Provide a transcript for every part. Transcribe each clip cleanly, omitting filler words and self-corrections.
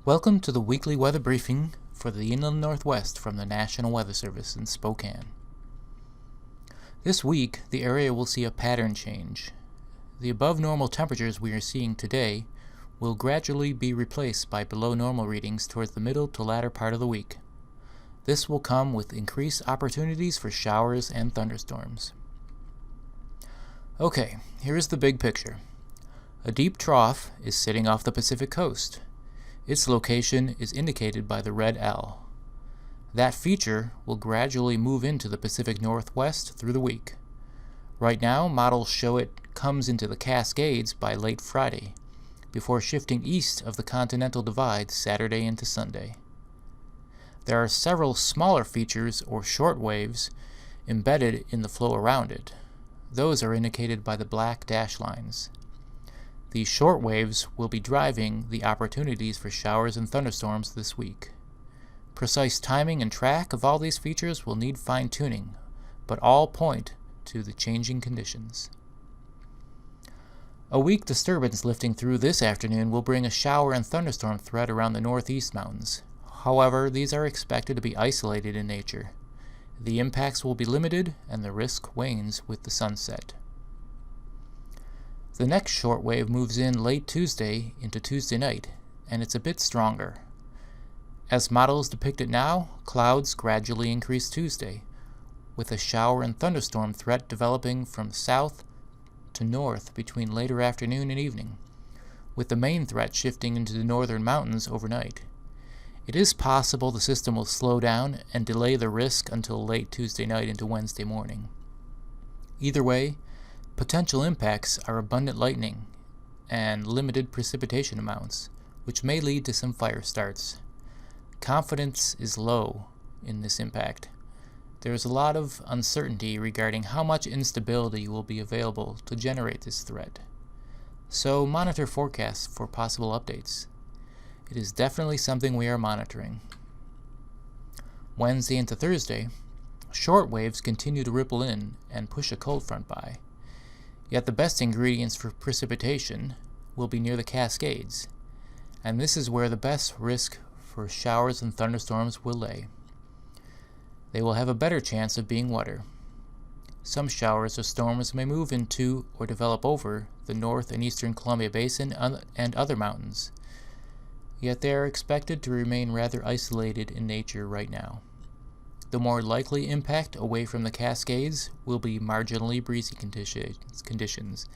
Welcome to the weekly weather briefing for the Inland Northwest from the National Weather Service in Spokane. This week, the area will see a pattern change. The above normal temperatures we are seeing today will gradually be replaced by below normal readings towards the middle to latter part of the week. This will come with increased opportunities for showers and thunderstorms. Okay, here is the big picture. A deep trough is sitting off the Pacific coast. Its location is indicated by the red L. That feature will gradually move into the Pacific Northwest through the week. Right now, models show it comes into the Cascades by late Friday, before shifting east of the Continental Divide Saturday into Sunday. There are several smaller features or short waves embedded in the flow around it. Those are indicated by the black dash lines. These short waves will be driving the opportunities for showers and thunderstorms this week. Precise timing and track of all these features will need fine-tuning, but all point to the changing conditions. A weak disturbance lifting through this afternoon will bring a shower and thunderstorm threat around the northeast mountains. However, these are expected to be isolated in nature. The impacts will be limited and the risk wanes with the sunset. The next short wave moves in late Tuesday into Tuesday night, and it's a bit stronger. As models depict it now, clouds gradually increase Tuesday, with a shower and thunderstorm threat developing from south to north between later afternoon and evening, with the main threat shifting into the northern mountains overnight. It is possible the system will slow down and delay the risk until late Tuesday night into Wednesday morning. Either way, potential impacts are abundant lightning and limited precipitation amounts, which may lead to some fire starts. Confidence is low in this impact. There is a lot of uncertainty regarding how much instability will be available to generate this threat. So monitor forecasts for possible updates. It is definitely something we are monitoring. Wednesday into Thursday, short waves continue to ripple in and push a cold front by. Yet the best ingredients for precipitation will be near the Cascades, and this is where the best risk for showers and thunderstorms will lay. They will have a better chance of being wetter. Some showers or storms may move into or develop over the North and Eastern Columbia Basin and other mountains, yet they are expected to remain rather isolated in nature right now. The more likely impact away from the Cascades will be marginally breezy conditions,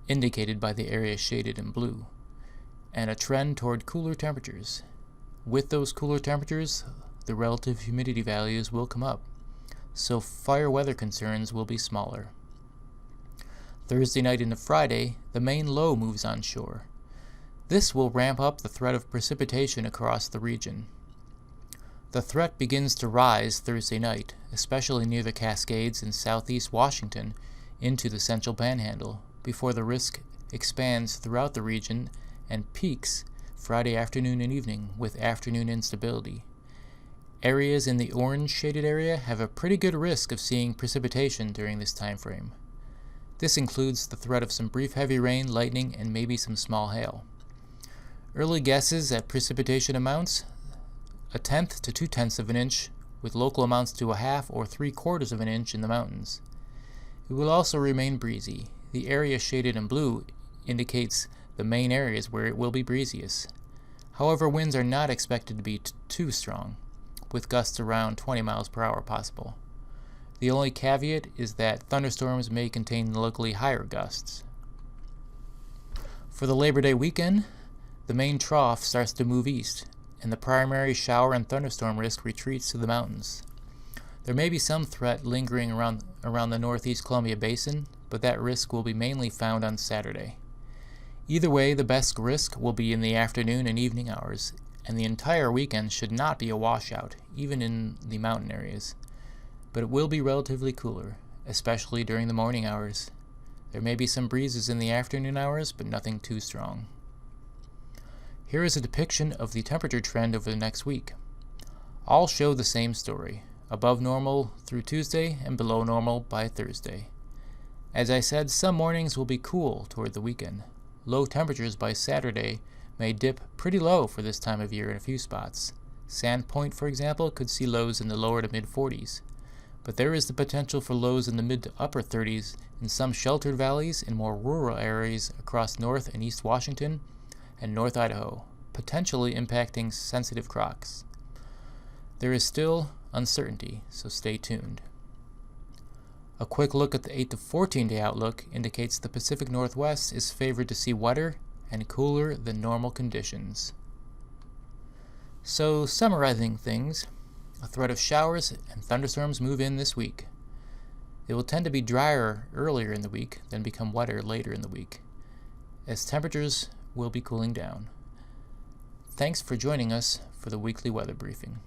indicated by the area shaded in blue, and a trend toward cooler temperatures. With those cooler temperatures, the relative humidity values will come up, so fire weather concerns will be smaller. Thursday night into Friday, the main low moves onshore. This will ramp up the threat of precipitation across the region. The threat begins to rise Thursday night, especially near the Cascades in southeast Washington into the central panhandle, before the risk expands throughout the region and peaks Friday afternoon and evening with afternoon instability. Areas in the orange shaded area have a pretty good risk of seeing precipitation during this time frame. This includes the threat of some brief heavy rain, lightning, and maybe some small hail. Early guesses at precipitation amounts: 1/10 to 2/10 of an inch, with local amounts to 1/2 or 3/4 of an inch in the mountains. It will also remain breezy. The area shaded in blue indicates the main areas where it will be breeziest. However, winds are not expected to be too strong, with gusts around 20 miles per hour possible. The only caveat is that thunderstorms may contain locally higher gusts. For the Labor Day weekend, the main trough starts to move east, and the primary shower and thunderstorm risk retreats to the mountains. There may be some threat lingering around the northeast Columbia Basin, but that risk will be mainly found on Saturday. Either way, the best risk will be in the afternoon and evening hours, and the entire weekend should not be a washout, even in the mountain areas. But it will be relatively cooler, especially during the morning hours. There may be some breezes in the afternoon hours, but nothing too strong. Here is a depiction of the temperature trend over the next week. All show the same story: above normal through Tuesday and below normal by Thursday. As I said, some mornings will be cool toward the weekend. Low temperatures by Saturday may dip pretty low for this time of year in a few spots. Sandpoint, for example, could see lows in the lower to mid-40s. But there is the potential for lows in the mid to upper 30s in some sheltered valleys in more rural areas across North and East Washington and North Idaho, potentially impacting sensitive crops. There is still uncertainty, so stay tuned. A quick look at the 8 to 14 day outlook indicates the Pacific Northwest is favored to see wetter and cooler than normal conditions. So, summarizing things, a threat of showers and thunderstorms move in this week. It will tend to be drier earlier in the week, then become wetter later in the week, as temperatures will be cooling down. Thanks for joining us for the weekly weather briefing.